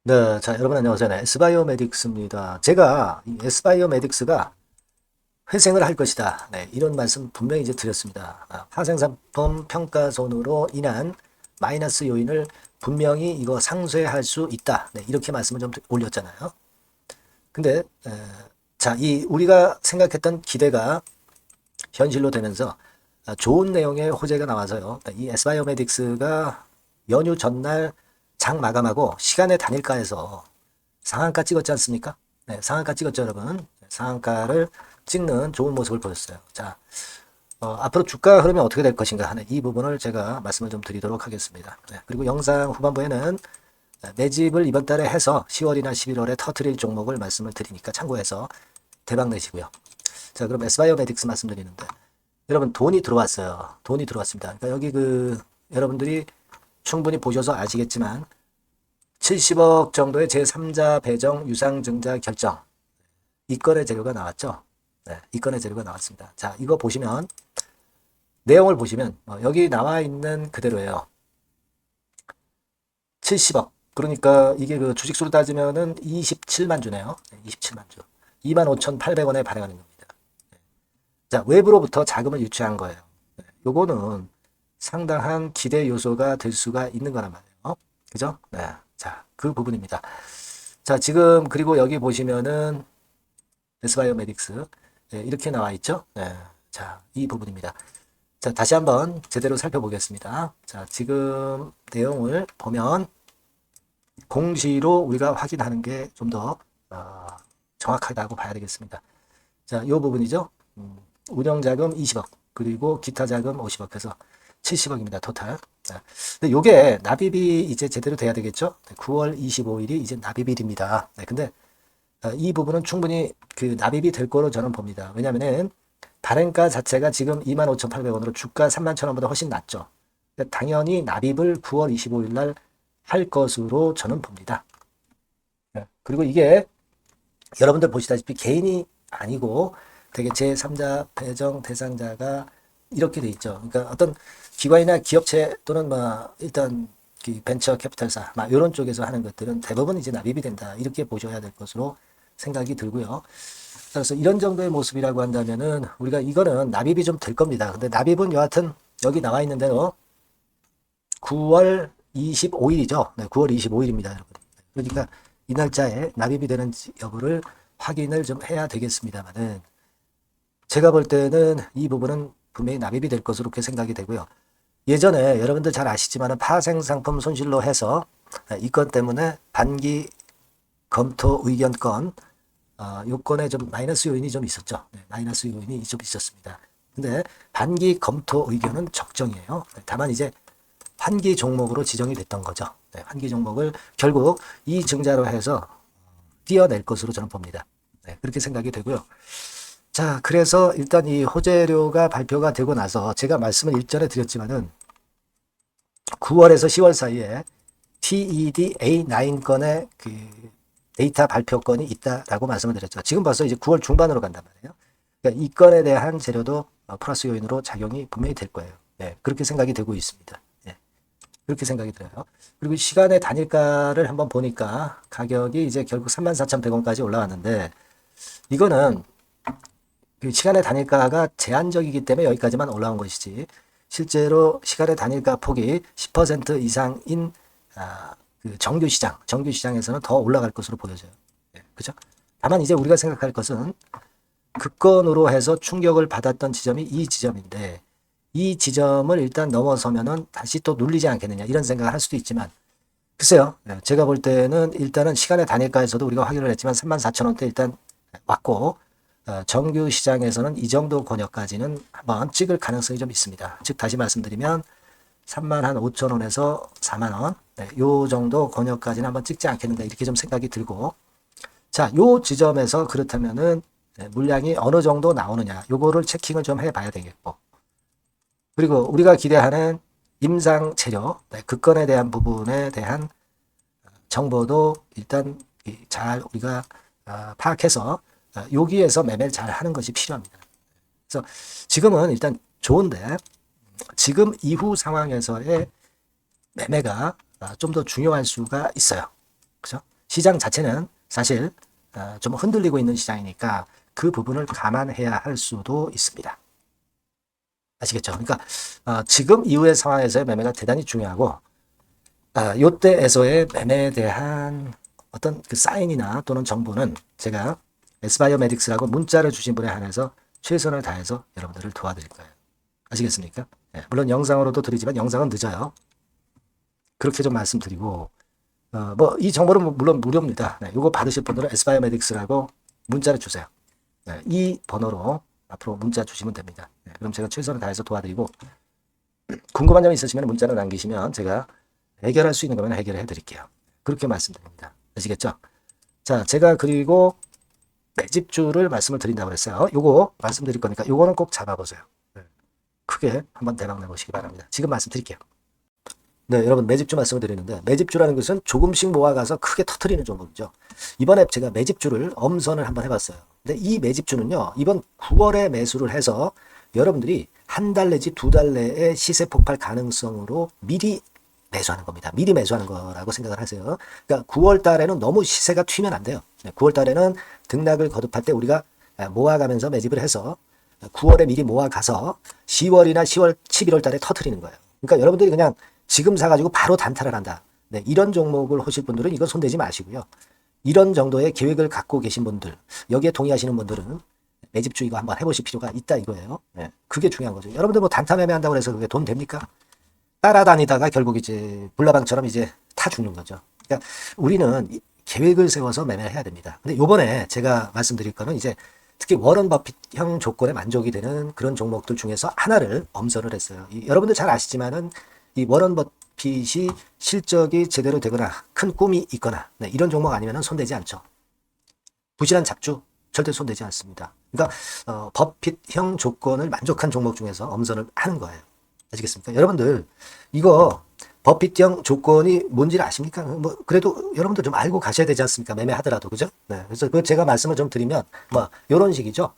네, 자, 여러분 안녕하세요. 네, S바이오메딕스입니다. 제가 이 S바이오메딕스가 회생을 할 것이다. 네, 이런 말씀 분명히 이제 드렸습니다. 화생상품 평가손으로 인한 마이너스 요인을 분명히 이거 상쇄할 수 있다. 네, 이렇게 말씀을 좀 올렸잖아요. 근데 자, 이 우리가 생각했던 기대가 현실로 되면서 좋은 내용의 호재가 나와서요. 이 S바이오메딕스가 연휴 전날 장 마감하고 시간의 단일가에서 상한가 찍었지 않습니까? 네, 상한가 찍었죠, 여러분. 네, 상한가를 찍는 좋은 모습을 보였어요. 자, 앞으로 주가 흐름이 어떻게 될 것인가 하는 이 부분을 제가 말씀을 좀 드리도록 하겠습니다. 네, 그리고 영상 후반부에는 매집을 이번 달에 해서 10월이나 11월에 터트릴 종목을 말씀을 드리니까 참고해서 대박 내시고요. 자, 그럼 S바이오메딕스 말씀드리는데 여러분 돈이 들어왔어요. 돈이 들어왔습니다. 그러니까 여기 여러분들이 충분히 보셔서 아시겠지만 70억 정도의 제3자 배정 유상증자 결정 이 건의 재료가 나왔죠. 네, 이 건의 재료가 나왔습니다. 자, 이거 보시면 내용을 보시면 여기 나와 있는 그대로예요. 70억. 그러니까 이게 그 주식수로 따지면은 27만 주네요. 네, 27만 주. 25,800원에 발행하는 겁니다. 자, 외부로부터 자금을 유치한 거예요. 네, 요거는 상당한 기대 요소가 될 수가 있는 거란 말이에요. 그죠? 네. 자, 그 부분입니다. 자, 지금 그리고 여기 보시면은 S바이오메딕스 네, 이렇게 나와 있죠? 네. 자, 이 부분입니다. 자, 다시 한번 제대로 살펴보겠습니다. 자, 지금 내용을 보면 공시로 우리가 확인하는 게 좀 더 정확하다고 봐야 되겠습니다. 자, 이 부분이죠. 운영자금 20억 그리고 기타 자금 50억 해서 70억입니다. 토탈. 자, 근데 요게 납입이 이제 제대로 돼야 되겠죠? 9월 25일이 이제 납입일입니다. 네, 근데 이 부분은 충분히 그 납입이 될 거로 저는 봅니다. 왜냐면은 발행가 자체가 지금 25,800원으로 주가 31,000원보다 훨씬 낮죠. 그러니까 당연히 납입을 9월 25일 날 할 것으로 저는 봅니다. 네, 그리고 이게 여러분들 보시다시피 개인이 아니고 되게 제3자 배정 대상자가 이렇게 돼 있죠. 그러니까 어떤 기관이나 기업체 또는 뭐 일단 벤처 캐피탈사 막 이런 쪽에서 하는 것들은 대부분 이제 납입이 된다. 이렇게 보셔야 될 것으로 생각이 들고요. 그래서 이런 정도의 모습이라고 한다면은 우리가 이거는 납입이 좀 될 겁니다. 근데 납입은 여하튼 여기 나와 있는 대로 9월 25일이죠. 네, 9월 25일입니다, 여러분. 그러니까 이 날짜에 납입이 되는지 여부를 확인을 좀 해야 되겠습니다만은 제가 볼 때는 이 부분은 분명히 납입이 될 것으로 그렇게 생각이 되고요. 예전에 여러분들 잘 아시지만 파생상품 손실로 해서 이 건 때문에 반기 검토 의견 건 요건에 좀 마이너스 요인이 좀 있었죠. 네, 마이너스 요인이 좀 있었습니다. 근데 반기 검토 의견은 적정이에요. 네, 다만 이제 환기 종목으로 지정이 됐던 거죠. 네, 환기 종목을 결국 이 증자로 해서 띄어낼 것으로 저는 봅니다. 네, 그렇게 생각이 되고요. 자, 그래서 일단 이 호재료가 발표가 되고 나서 제가 말씀을 일전에 드렸지만은 9월에서 10월 사이에 TED A9 건의 그 데이터 발표 건이 있다라고 말씀을 드렸죠. 지금 벌써 이제 9월 중반으로 간단 말이에요. 그러니까 이 건에 대한 재료도 플러스 요인으로 작용이 분명히 될 거예요. 네, 그렇게 생각이 되고 있습니다. 네, 그렇게 생각이 들어요. 그리고 시간의 단일가를 한번 보니까 가격이 이제 결국 34,100원까지 올라왔는데 이거는 그 시간의 단일가가 제한적이기 때문에 여기까지만 올라온 것이지 실제로 시간의 단일가 폭이 10% 이상인 그 정규 시장에서는 더 올라갈 것으로 보여져요. 네, 그죠? 다만 이제 우리가 생각할 것은 급건으로 해서 충격을 받았던 지점이 이 지점인데 이 지점을 일단 넘어서면은 다시 또 눌리지 않겠느냐 이런 생각을 할 수도 있지만 글쎄요. 제가 볼 때는 일단은 시간의 단일가에서도 우리가 확인을 했지만 34,000원대 일단 왔고 정규 시장에서는 이 정도 권역까지는 한번 찍을 가능성이 좀 있습니다. 즉 다시 말씀드리면 35,000원에서 4만원 네, 요 정도 권역까지는 한번 찍지 않겠는가 이렇게 좀 생각이 들고 자, 요 지점에서 그렇다면은 물량이 어느 정도 나오느냐 요거를 체킹을 좀 해봐야 되겠고 그리고 우리가 기대하는 임상 재료 그 건에 대한 부분에 대한 정보도 일단 잘 우리가 파악해서 여기에서 매매를 잘 하는 것이 필요합니다. 그래서 지금은 일단 좋은데 지금 이후 상황에서의 매매가 좀 더 중요할 수가 있어요. 그죠? 시장 자체는 사실 좀 흔들리고 있는 시장이니까 그 부분을 감안해야 할 수도 있습니다. 아시겠죠? 그러니까 지금 이후의 상황에서의 매매가 대단히 중요하고 요때에서의 매매에 대한 어떤 그 사인이나 또는 정보는 제가 S바이오메딕스라고 문자를 주신 분에 한해서 최선을 다해서 여러분들을 도와드릴 거예요. 아시겠습니까? 예, 물론 영상으로도 드리지만 영상은 늦어요. 그렇게 좀 말씀드리고 뭐 이 정보는 물론 무료입니다. 네, 이거 받으실 분들은 S바이오메딕스라고 문자를 주세요. 네, 이 번호로 앞으로 문자 주시면 됩니다. 네, 그럼 제가 최선을 다해서 도와드리고 궁금한 점이 있으시면 문자를 남기시면 제가 해결할 수 있는 거면 해결해 드릴게요. 그렇게 말씀드립니다. 아시겠죠? 자, 제가 그리고 매집주를 말씀을 드린다고 했어요. 요거 말씀드릴 거니까 요거는 꼭 잡아보세요. 네, 크게 한번 대박 내보시기 바랍니다. 지금 말씀드릴게요. 네, 여러분 매집주 말씀을 드리는데 매집주라는 것은 조금씩 모아가서 크게 터트리는 종목이죠. 이번에 제가 매집주를 엄선을 한번 해봤어요. 근데 이 매집주는요, 이번 9월에 매수를 해서 여러분들이 한 달 내지 두 달 내에 시세 폭발 가능성으로 미리 매수하는 겁니다. 미리 매수하는 거라고 생각을 하세요. 그러니까 9월 달에는 너무 시세가 튀면 안 돼요. 9월 달에는 등락을 거듭할 때 우리가 모아가면서 매집을 해서 9월에 미리 모아가서 10월이나 10월, 11월 달에 터트리는 거예요. 그러니까 여러분들이 그냥 지금 사가지고 바로 단타를 한다. 네, 이런 종목을 하실 분들은 이거 손대지 마시고요. 이런 정도의 계획을 갖고 계신 분들, 여기에 동의하시는 분들은 매집주 이거 한번 해보실 필요가 있다 이거예요. 네, 그게 중요한 거죠. 여러분들 뭐 단타 매매한다고 해서 그게 돈 됩니까? 따라다니다가 결국 이제 불나방처럼 이제 타 죽는 거죠. 그러니까 우리는 계획을 세워서 매매를 해야 됩니다. 근데 요번에 제가 말씀드릴 거는 이제 특히 워런 버핏형 조건에 만족이 되는 그런 종목들 중에서 하나를 엄선을 했어요. 여러분들 잘 아시지만은 이 워런 버핏이 실적이 제대로 되거나 큰 꿈이 있거나 네, 이런 종목 아니면 손대지 않죠. 부실한 잡주 절대 손대지 않습니다. 그러니까 버핏형 조건을 만족한 종목 중에서 엄선을 하는 거예요. 아시겠습니까? 여러분들 이거 버핏형 조건이 뭔지를 아십니까? 뭐 그래도 여러분들 좀 알고 가셔야 되지 않습니까? 매매하더라도 그죠? 네, 그래서 그 제가 말씀을 좀 드리면 뭐 이런 식이죠.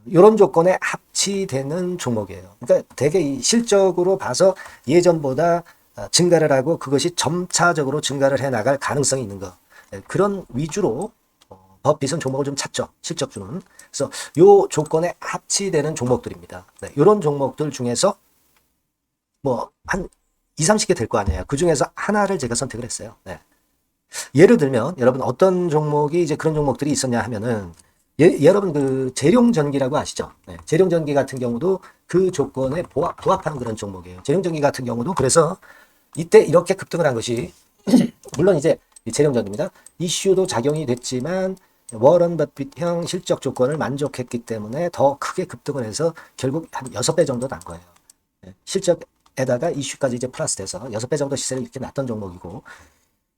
이런 조건에 합치되는 종목이에요. 그러니까 되게 이 실적으로 봐서 예전보다 증가를 하고 그것이 점차적으로 증가를 해 나갈 가능성이 있는 거. 네, 그런 위주로 버핏은 종목을 좀 찾죠. 실적주는. 그래서 요 조건에 합치되는 종목들입니다. 네, 이런 종목들 중에서 뭐 한 2, 30개 될 거 아니에요. 그 중에서 하나를 제가 선택을 했어요. 네. 예를 들면 여러분 어떤 종목이 이제 그런 종목들이 있었냐 하면은 여러분 그 재룡전기라고 아시죠? 네. 재룡전기 같은 경우도 그 조건에 부합하는 그런 종목이에요. 재룡전기 같은 경우도 그래서 이때 이렇게 급등을 한 것이 물론 이제 재룡전기입니다. 이슈도 작용이 됐지만 워런 버핏형 실적 조건을 만족했기 때문에 더 크게 급등을 해서 결국 한 6배 정도 난 거예요. 네. 실적에다가 이슈까지 이제 플러스 돼서 6배 정도 시세를 이렇게 났던 종목이고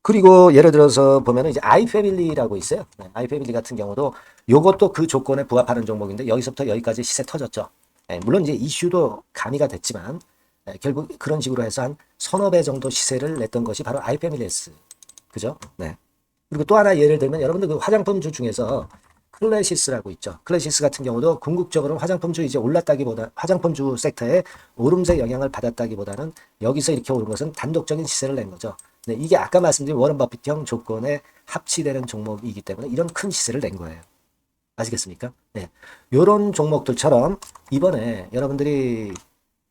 그리고 예를 들어서 보면은 이제 아이패밀리라고 있어요. 네, 아이패밀리 같은 경우도 요것도 그 조건에 부합하는 종목인데 여기서부터 여기까지 시세 터졌죠. 네, 물론 이제 이슈도 가미가 됐지만 결국 그런 식으로 해서 한 서너 배 정도 시세를 냈던 것이 바로 아이패밀리스. 그죠? 네. 그리고 또 하나 예를 들면 여러분들 그 화장품주 중에서 클래시스라고 있죠. 클래시스 같은 경우도 궁극적으로 화장품주 이제 올랐다기보다 화장품주 섹터에 오름세 영향을 받았다기보다는 여기서 이렇게 오른 것은 단독적인 시세를 낸 거죠. 네, 이게 아까 말씀드린 워런 버핏형 조건에 합치되는 종목이기 때문에 이런 큰 시세를 낸 거예요. 아시겠습니까? 네. 요런 종목들처럼 이번에 여러분들이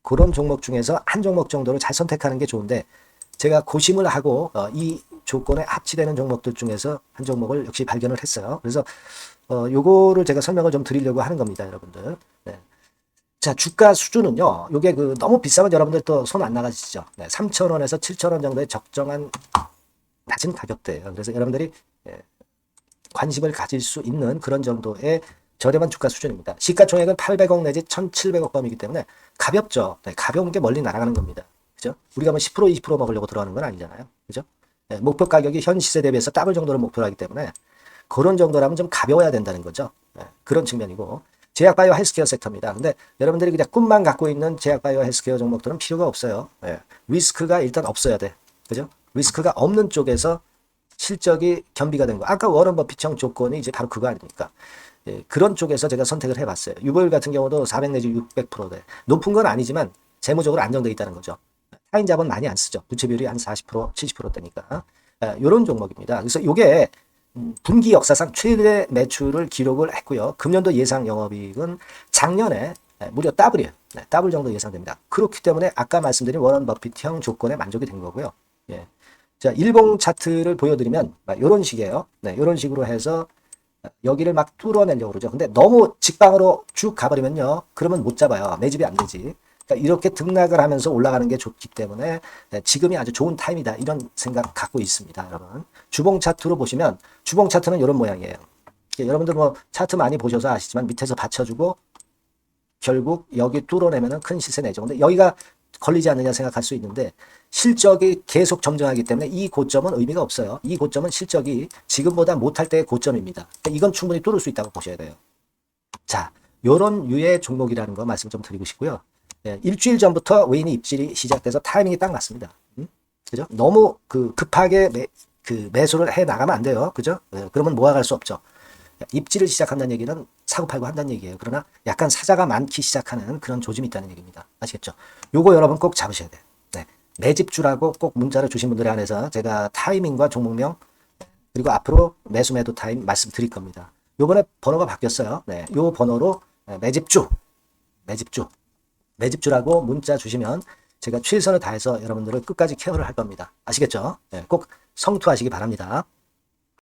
그런 종목 중에서 한 종목 정도를 잘 선택하는 게 좋은데 제가 고심을 하고 이 조건에 합치되는 종목들 중에서 한 종목을 역시 발견을 했어요. 그래서 요거를 제가 설명을 좀 드리려고 하는 겁니다, 여러분들. 네. 자, 주가 수준은요. 요게 그 너무 비싸면 여러분들 또 손 안 나가시죠. 네, 3,000원에서 7,000원 정도의 적정한 낮은 가격대예요. 그래서 여러분들이 관심을 가질 수 있는 그런 정도의 저렴한 주가 수준입니다. 시가총액은 800억 내지 1,700억 범이기 때문에 가볍죠. 네, 가벼운 게 멀리 날아가는 겁니다. 그죠? 우리가 뭐 10%, 20% 먹으려고 들어가는 건 아니잖아요. 그죠? 네, 목표 가격이 현 시세 대비해서 더블 정도를 목표로 하기 때문에 그런 정도라면 좀 가벼워야 된다는 거죠. 네, 그런 측면이고 제약바이오 헬스케어 섹터입니다. 근데 여러분들이 그냥 꿈만 갖고 있는 제약바이오 헬스케어 종목들은 필요가 없어요. 네, 리스크가 일단 없어야 돼. 그죠? 리스크가 없는 쪽에서 실적이 겸비가 된 거. 아까 워런 버핏형 조건이 이제 바로 그거 아닙니까? 예, 그런 쪽에서 제가 선택을 해봤어요. 유보율 같은 경우도 400 내지 600%대. 높은 건 아니지만 재무적으로 안정되어 있다는 거죠. 타인 자본 많이 안 쓰죠. 부채 비율이 한 40%, 70%대니까. 이런 종목입니다. 그래서 이게 분기 역사상 최대 매출을 기록을 했고요. 금년도 예상 영업이익은 작년에 무려 더블이에요. 더블 정도 예상됩니다. 그렇기 때문에 아까 말씀드린 워런 버핏형 조건에 만족이 된 거고요. 예. 자, 일봉 차트를 보여드리면 이런 식이에요. 이런 식으로 해서 여기를 막 뚫어내려고 그러죠. 근데 너무 직방으로 쭉 가버리면요. 그러면 못 잡아요. 매집이 안 되지. 그러니까 이렇게 등락을 하면서 올라가는 게 좋기 때문에 지금이 아주 좋은 타임이다. 이런 생각 갖고 있습니다. 여러분. 주봉 차트로 보시면 주봉 차트는 이런 모양이에요. 여러분들 뭐 차트 많이 보셔서 아시지만 밑에서 받쳐주고 결국 여기 뚫어내면 큰 시세 내죠. 근데 여기가 걸리지 않느냐 생각할 수 있는데 실적이 계속 정정하기 때문에 이 고점은 의미가 없어요. 이 고점은 실적이 지금보다 못할 때의 고점입니다. 그러니까 이건 충분히 뚫을 수 있다고 보셔야 돼요. 자, 요런 유의 종목이라는 거 말씀 좀 드리고 싶고요. 일주일 전부터 외인이 입질이 시작돼서 타이밍이 딱 맞습니다. 그죠? 너무 급하게 매수를 해 나가면 안 돼요. 그죠? 그러면 모아갈 수 없죠. 입지를 시작한다는 얘기는 사고팔고 한다는 얘기예요. 그러나 약간 사자가 많기 시작하는 그런 조짐이 있다는 얘기입니다. 아시겠죠? 요거 여러분 꼭 잡으셔야 돼요. 네. 매집주라고 꼭 문자를 주신 분들에 한해서 제가 타이밍과 종목명 그리고 앞으로 매수 매도 타임 말씀드릴 겁니다. 요번에 번호가 바뀌었어요. 네. 요 번호로 매집주라고 문자 주시면 제가 최선을 다해서 여러분들을 끝까지 케어를 할 겁니다. 아시겠죠? 네. 꼭 성투하시기 바랍니다.